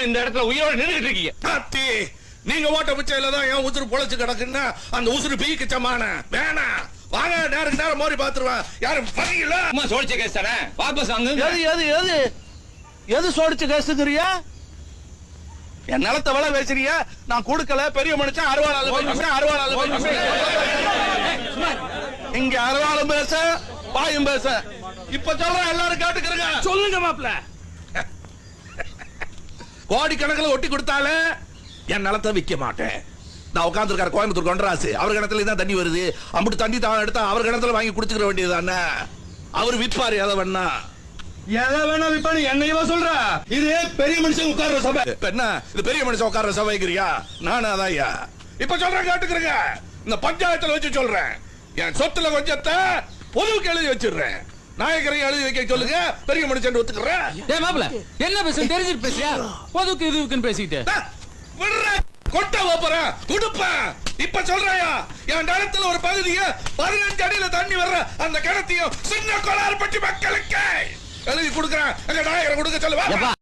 இந்த இடத்துல உயிரோட நின்றுட்டு இருக்கீங்க. அத்தி நீங்க ஓட்ட பிச்சையில தான் என் உசுறு பொழைச்சு கிடக்குன்னா அந்த உசுறு பீக்கிச்சமான வேணா வாங்க நேருக்கு நேரம் மோரி பாத்துருவேன். யாரும் பகையில அம்மா சோடிச்ச கேஸ் தானே வாபஸ் வாங்க. எது சோடிச்சு கேசுக்கிறியா? என் நிலத்தை விலை பேசுறியா? நான் கொடுக்கல. பெரிய மனுஷன் அருவாளாலும் இங்க அருவாளும் பேச பாயும் பேச. இப்ப சொல்றேன் எல்லாரும் கேட்டுக்கிறங்க. சொல்லுங்க மாப்ள. கோடிக்கணக்கில் ஒட்டி கொடுத்தாலே என் நிலத்தை விற்க மாட்டேன். நான் உட்கார்ந்து இருக்காரு கோயம்புத்தூர் கொண்டராசு. அவர் கிணத்துல தான் தண்ணி வருது. அம்பிட்டு தண்ணி தான் எடுத்தா அவர் கிணத்துல வாங்கி குடிச்சுக்கிற வேண்டியதுதானே. அவர் விற்பாரு எதை வேணா விப்பானு என்னையவா சொல்ற? இது பெரிய மனுஷன் உட்கார்ற சபை. என்ன இது பெரிய மனுஷன் உட்கார்ற சபைக்கிறியா? நானும் அதான்யா. இப்ப சொல்றேன் கேட்டுக்கிறங்க. இந்த பஞ்சாயத்துல வச்சு சொல்றேன். என் சொத்துல கொஞ்சத்தை பொதுவுக்கு எழுதி வச்சிடுறேன். நாயக்கரையும் எழுதி வைக்க சொல்லுங்க. பெரிய மனுஷன் ஒத்துக்கிறேன். மாப்பிள என்ன பேச தெரிஞ்சிட்டு பேசியா? பொதுக்கு இதுக்குன்னு பேசிக்கிட்டு கொட்ட போறேன் கொடுப்பேன். இப்ப சொல்றேயா என் நிலத்துல ஒரு பகுதியை 15 அடியில தண்ணி வர்ற அந்த கிணத்தையும் சின்ன கோளாறு பற்றி மக்களுக்கு எழுதி கொடுக்குறேன். எங்க நாயகரை கொடுக்க சொல்லுவா.